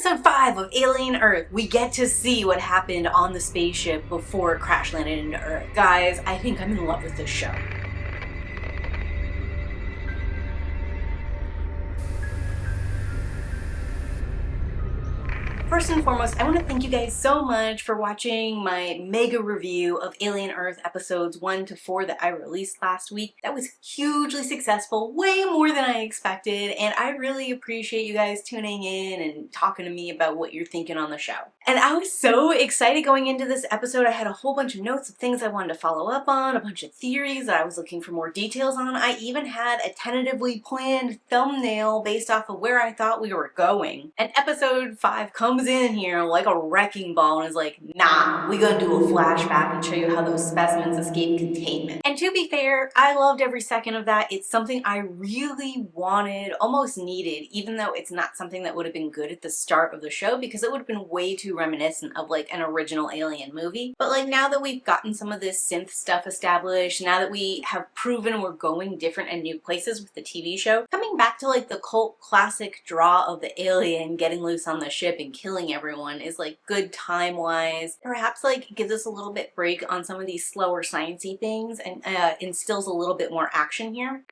episode 5 of Alien Earth, we get to see what happened on the spaceship before it crash landed into Earth. Guys, I think I'm in love with this show. First and foremost, I want to thank you guys so much for watching my mega review of Alien Earth episodes 1 to 4 that I released last week. That was hugely successful, way more than I expected, and I really appreciate you guys tuning in and talking to me about what you're thinking on the show. And I was so excited going into this episode. I had a whole bunch of notes of things I wanted to follow up on, a bunch of theories that I was looking for more details on. I even had a tentatively planned thumbnail based off of where I thought we were going. And episode 5 comes in here like a wrecking ball and is like, nah, we gonna do a flashback and show you how those specimens escaped containment. And to be fair, I loved every second of that. It's something I really wanted, almost needed, even though it's not something that would have been good at the start of the show because it would have been way too reminiscent of like an original Alien movie. But like now that we've gotten some of this synth stuff established, now that we have proven we're going different and new places with the TV show, coming back to like the cult classic draw of the alien getting loose on the ship and killing everyone is like good time-wise. Perhaps like gives us a little bit break on some of these slower sciencey things and instills a little bit more action here.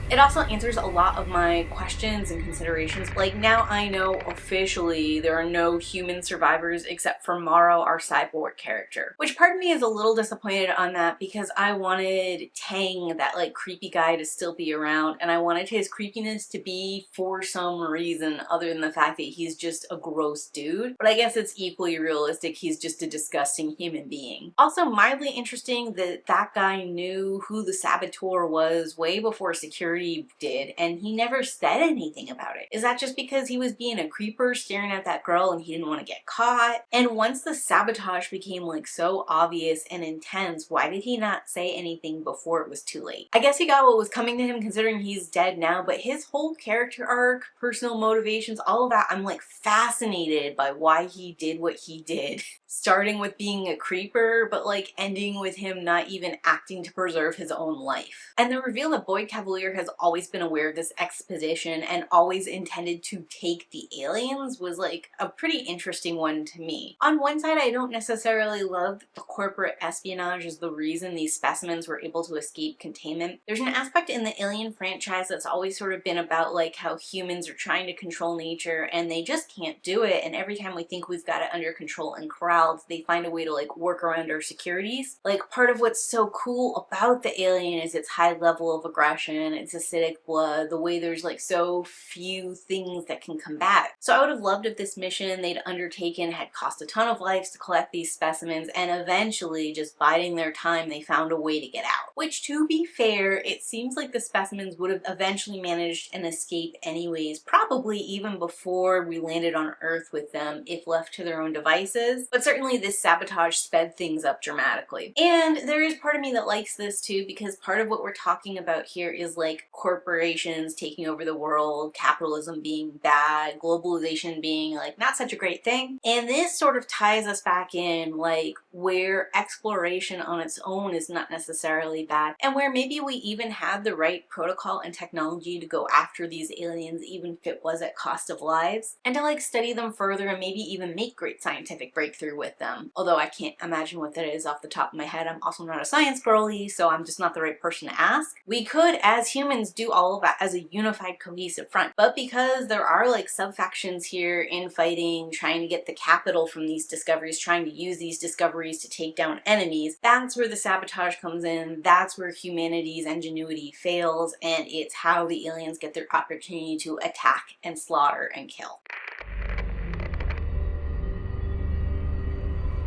It also answers a lot of my questions and considerations. Like now I know officially there are no human survivors except for Morrow, our cyborg character. Which part of me is a little disappointed on that because I wanted Tang, that like creepy guy, to still be around, and I wanted his creepiness to be for some reason other than the fact that he's just a gross dude. But I guess it's equally realistic, he's just a disgusting human being. Also mildly interesting that that guy knew who the saboteur was way before security did, and he never said anything about it. Is that just because he was being a creeper staring at that girl and he didn't want to get caught? And once the sabotage became like so obvious and intense, why did he not say anything before it was too late? I guess he got what was coming to him considering he's dead now, but his whole character arc, personal motivations, all of that, I'm like fascinated by why he did what he did. Starting with being a creeper, but like ending with him not even acting to preserve his own life. And the reveal that Boyd Cavalier has always been aware of this expedition and always intended to take the aliens was like a pretty interesting one to me. On one side, I don't necessarily love the corporate espionage as the reason these specimens were able to escape containment. There's an aspect in the Alien franchise that's always sort of been about like how humans are trying to control nature and they just can't do it, and every time we think we've got it under control and corralled, they find a way to like work around our securities. Like part of what's so cool about the alien is its high level of aggression, its acidic blood, the way there's like so few things that can combat it. So I would have loved if this mission they'd undertaken had cost a ton of lives to collect these specimens, and eventually, just biding their time, they found a way to get out. Which, to be fair, it seems like the specimens would have eventually managed an escape anyways, probably even before we landed on Earth with them if left to their own devices. But certainly this sabotage sped things up dramatically. And there is part of me that likes this too, because part of what we're talking about here is like corporations taking over the world, capitalism being bad, globalization being like not such a great thing. And this sort of ties us back in like where exploration on its own is not necessarily bad, and where maybe we even had the right protocol and technology to go after these aliens even if it was at cost of lives, and to like study them further and maybe even make great scientific breakthrough with them. Although I can't imagine what that is off the top of my head. I'm also not a science girly, so I'm just not the right person to ask. We could, as humans, do all of that as a unified, cohesive front. But because there are like sub-factions here infighting, trying to get the capital from these discoveries, trying to use these discoveries to take down enemies, that's where the sabotage comes in. That's where humanity's ingenuity fails, and it's how the aliens get their opportunity to attack and slaughter and kill.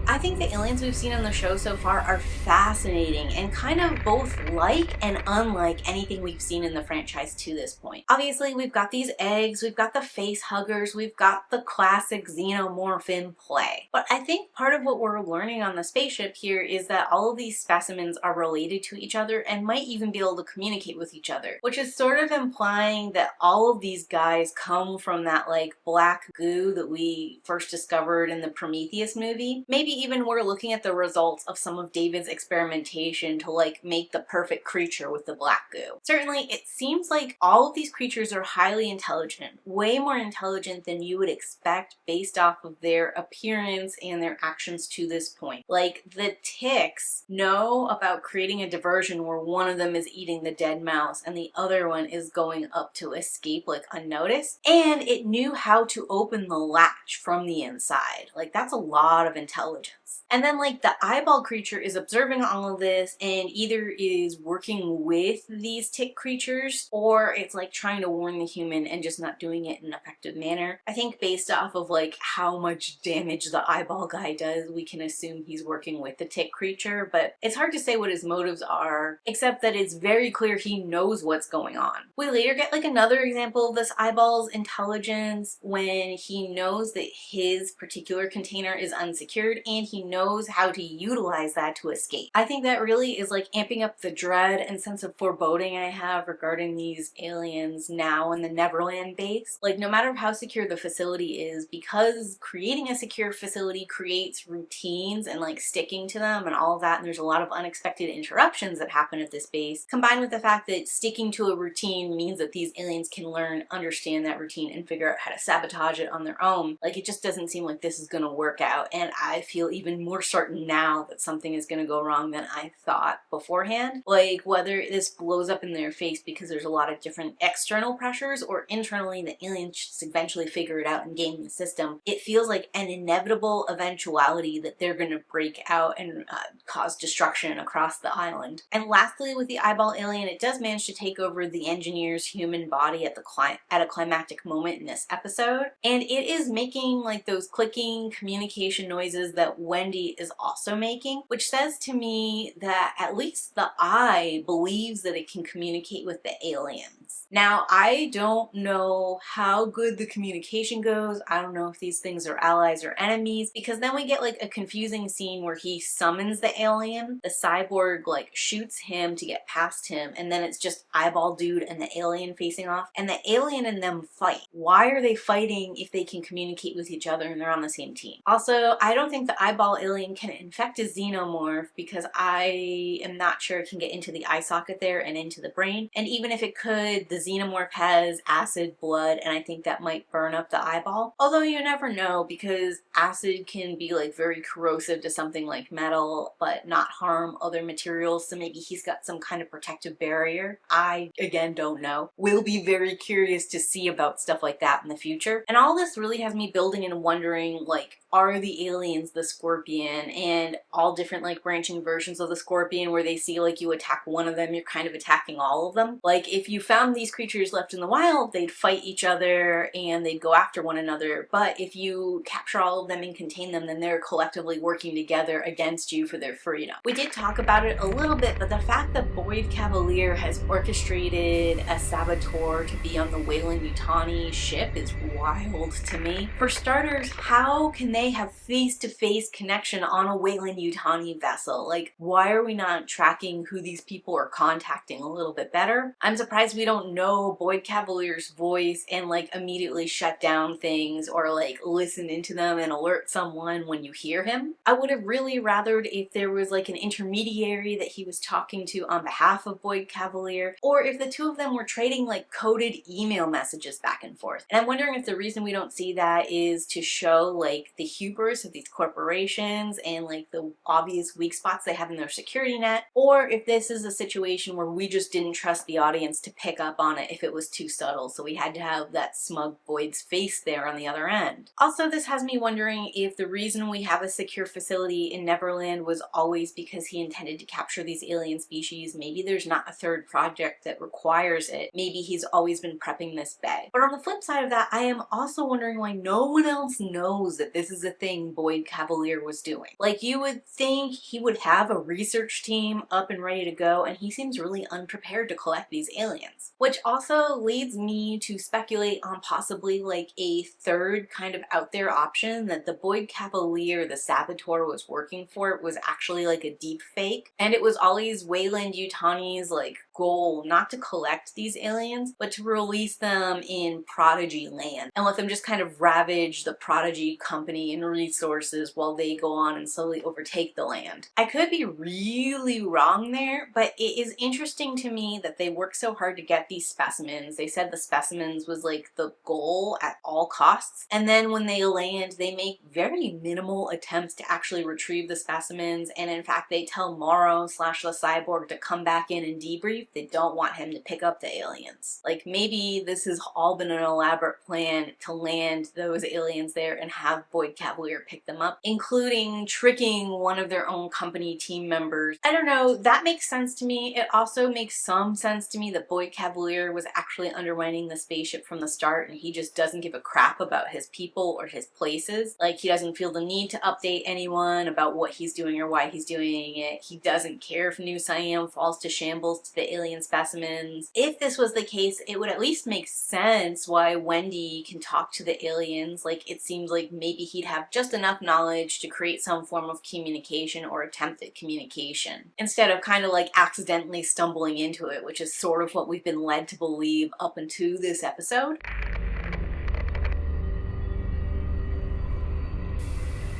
I think the aliens we've seen on the show so far are fascinating and kind of both like and unlike anything we've seen in the franchise to this point. Obviously, we've got these eggs, we've got the face huggers, we've got the classic xenomorph in play. But I think part of what we're learning on the spaceship here is that all of these specimens are related to each other and might even be able to communicate with each other, which is sort of implying that all of these guys come from that like black goo that we first discovered in the Prometheus movie. Maybe even we're looking at the results of some of David's experimentation to like make the perfect creature with the black goo. Certainly, it seems like all of these creatures are highly intelligent, way more intelligent than you would expect based off of their appearance and their actions to this point. Like, the ticks know about creating a diversion where one of them is eating the dead mouse and the other one is going up to escape like unnoticed, and it knew how to open the latch from the inside. Like, that's a lot of intelligence. And then like the eyeball creature is observing all of this and either is working with these tick creatures or it's like trying to warn the human and just not doing it in an effective manner. I think based off of like how much damage the eyeball guy does, we can assume he's working with the tick creature, but it's hard to say what his motives are, except that it's very clear he knows what's going on. We later get like another example of this eyeball's intelligence when he knows that his particular container is unsecured and he knows how to utilize that to escape. I think that really is like amping up the dread and sense of foreboding I have regarding these aliens now in the Neverland base. Like, no matter how secure the facility is, because creating a secure facility creates routines and like sticking to them and all of that, and there's a lot of unexpected interruptions that happen at this base, combined with the fact that sticking to a routine means that these aliens can learn, understand that routine, and figure out how to sabotage it on their own. Like, it just doesn't seem like this is gonna work out, and I feel even more certain now that something is gonna go wrong than I thought beforehand. Like, whether this blows up in their face because there's a lot of different external pressures or internally the aliens just eventually figure it out and game the system, it feels like an inevitable eventuality that they're gonna break out and cause destruction across the island. And lastly, with the eyeball alien, it does manage to take over the engineer's human body at a climactic moment in this episode, and it is making like those clicking communication noises that Wendy is also making, which says to me that at least the eye believes that it can communicate with the aliens. Now, I don't know how good the communication goes. I don't know if these things are allies or enemies, because then we get like a confusing scene where he summons the alien, the cyborg like shoots him to get past him, and then it's just eyeball dude and the alien facing off, and the alien and them fight. Why are they fighting if they can communicate with each other and they're on the same team? Also, I don't think the eyeball alien can infect a xenomorph because I am not sure it can get into the eye socket there and into the brain, and even if it could, the xenomorph has acid blood and I think that might burn up the eyeball. Although you never know, because acid can be like very corrosive to something like metal but not harm other materials, so maybe he's got some kind of protective barrier. I, again, don't know. We'll be very curious to see about stuff like that in the future. And all this really has me building and wondering, like, are the aliens the scorpion, and all different like branching versions of the scorpion where they see like you attack one of them, you're kind of attacking all of them. Like, if you found these creatures left in the wild, they'd fight each other and they'd go after one another, but if you capture all of them and contain them, then they're collectively working together against you for their freedom. We did talk about it a little bit, but the fact that Boyd Cavalier has orchestrated a saboteur to be on the Weyland-Yutani ship is wild to me. For starters, how can they have face-to-face connection on a Weyland-Yutani vessel? Like, why are we not tracking who these people are contacting a little bit better? I'm surprised we don't know Boyd Cavalier's voice and like immediately shut down things or like listen into them and alert someone when you hear him. I would have really rathered if there was like an intermediary that he was talking to on behalf of Boyd Cavalier, or if the two of them were trading like coded email messages back and forth. And I'm wondering if the reason we don't see that is to show like the hubris of these corporations and like the obvious weak spots they have in their security net, or if this is a situation where we just didn't trust the audience to pick up on it if it was too subtle, so we had to have that smug Boyd's face there on the other end. Also, this has me wondering if the reason we have a secure facility in Neverland was always because he intended to capture these alien species. Maybe there's not a third project that requires it. Maybe he's always been prepping this bay. But on the flip side of that, I am also wondering why no one else knows that this is a thing Boyd Cavalier was doing. Like, you would think he would have a research team up and ready to go, and he seems really unprepared to collect these aliens. Which also leads me to speculate on possibly like a third kind of out there option, that the Boyd Cavalier the saboteur was working for was actually like a deep fake, and it was always Weyland-Yutani's like goal not to collect these aliens, but to release them in Prodigy land and let them just kind of ravage the Prodigy company and resources while they go on and slowly overtake the land. I could be really wrong there, but it is interesting to me that they worked so hard to get these specimens. They said the specimens was like the goal at all costs, and then when they land, they make very minimal attempts to actually retrieve the specimens, and in fact they tell Morrow slash the cyborg to come back in and debrief. They don't want him to pick up the aliens. Like, maybe this has all been an elaborate plan to land those aliens there and have Boyd Cavalier pick them up, including tricking one of their own company team members. I don't know, that makes sense to me. It also makes some sense to me that Boyd Cavalier was actually undermining the spaceship from the start and he just doesn't give a crap about his people or his places. Like, he doesn't feel the need to update anyone about what he's doing or why he's doing it. He doesn't care if New Siam falls to shambles to the alien specimens. If this was the case, it would at least make sense why Wendy can talk to the aliens. Like, it seems like maybe he'd have just enough knowledge to create some form of communication or attempt at communication, instead of kind of like accidentally stumbling into it, which is sort of what we've been led to believe up until this episode.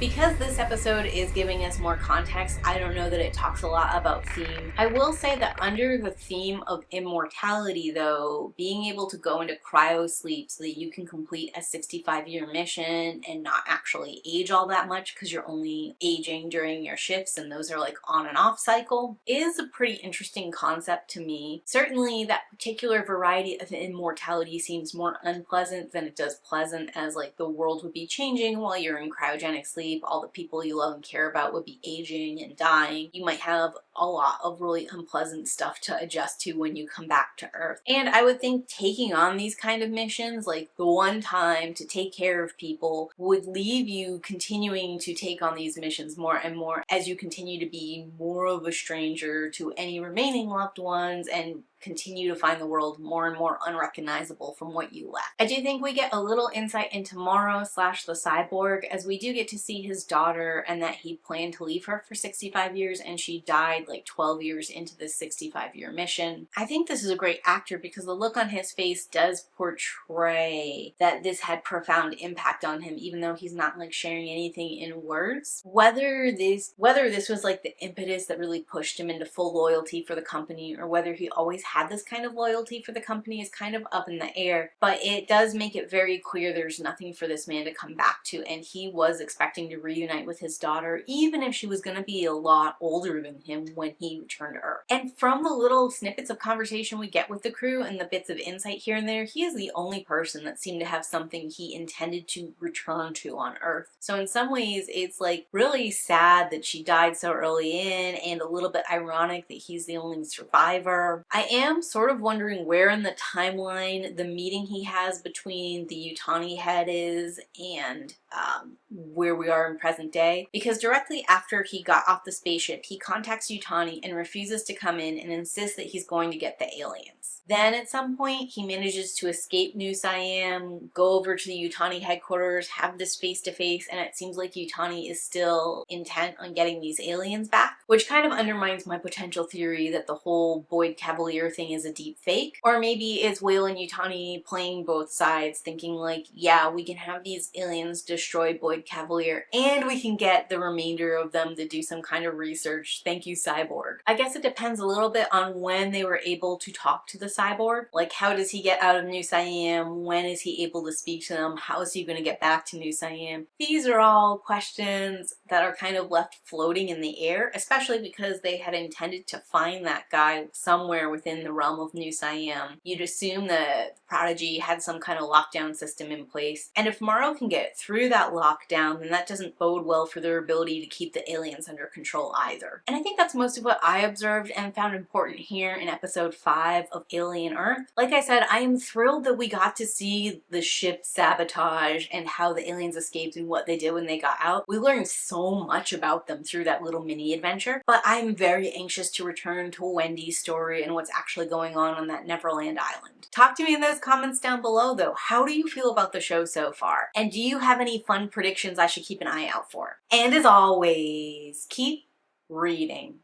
Because this episode is giving us more context, I don't know that it talks a lot about theme. I will say that under the theme of immortality though, being able to go into cryo sleep so that you can complete a 65-year mission and not actually age all that much because you're only aging during your shifts and those are like on and off cycle, is a pretty interesting concept to me. Certainly that particular variety of immortality seems more unpleasant than it does pleasant, as like the world would be changing while you're in cryogenic sleep. All the people you love and care about would be aging and dying. You might have a lot of really unpleasant stuff to adjust to when you come back to Earth. And I would think taking on these kind of missions, like the one time to take care of people, would leave you continuing to take on these missions more and more as you continue to be more of a stranger to any remaining loved ones and continue to find the world more and more unrecognizable from what you left. I do think we get a little insight into Morrow slash the cyborg, as we do get to see his daughter and that he planned to leave her for 65 years and she died like 12 years into this 65-year mission. I think this is a great actor because the look on his face does portray that this had profound impact on him, even though he's not like sharing anything in words. Whether this was like the impetus that really pushed him into full loyalty for the company, or whether he always had this kind of loyalty for the company, is kind of up in the air, but it does make it very clear there's nothing for this man to come back to, and he was expecting to reunite with his daughter, even if she was going to be a lot older than him when he returned to Earth. And from the little snippets of conversation we get with the crew and the bits of insight here and there, he is the only person that seemed to have something he intended to return to on Earth. So in some ways, it's like really sad that she died so early in, and a little bit ironic that he's the only survivor. I am sort of wondering where in the timeline the meeting he has between the Yutani head is and where we are in present day, because directly after he got off the spaceship, he contacts Yutani and refuses to come in and insists that he's going to get the aliens. Then at some point, he manages to escape New Siam, go over to the Yutani headquarters, have this face-to-face, and it seems like Yutani is still intent on getting these aliens back, which kind of undermines my potential theory that the whole Boyd Cavalier thing is a deep fake. Or maybe it's Whale and Yutani playing both sides, thinking like, yeah, we can have these aliens destroy Boyd Cavalier, and we can get the remainder of them to do some kind of research. Thank you, Cyborg. I guess it depends a little bit on when they were able to talk to the cyborg. Like, how does he get out of New Siam? When is he able to speak to them? How is he going to get back to New Siam? These are all questions that are kind of left floating in the air, especially because they had intended to find that guy somewhere within the realm of New Siam. You'd assume that Prodigy had some kind of lockdown system in place, and if Morrow can get through that lockdown, then that doesn't bode well for their ability to keep the aliens under control either. And I think that's most of what I observed and found important here in episode 5 of Alien Earth. Like I said, I am thrilled that we got to see the ship sabotage and how the aliens escaped and what they did when they got out. We learned so much about them through that little mini adventure, but I'm very anxious to return to Wendy's story and what's actually going on that Neverland island. Talk to me in those comments down below though. How do you feel about the show so far? And do you have any fun predictions I should keep an eye out for? And as always, keep reading.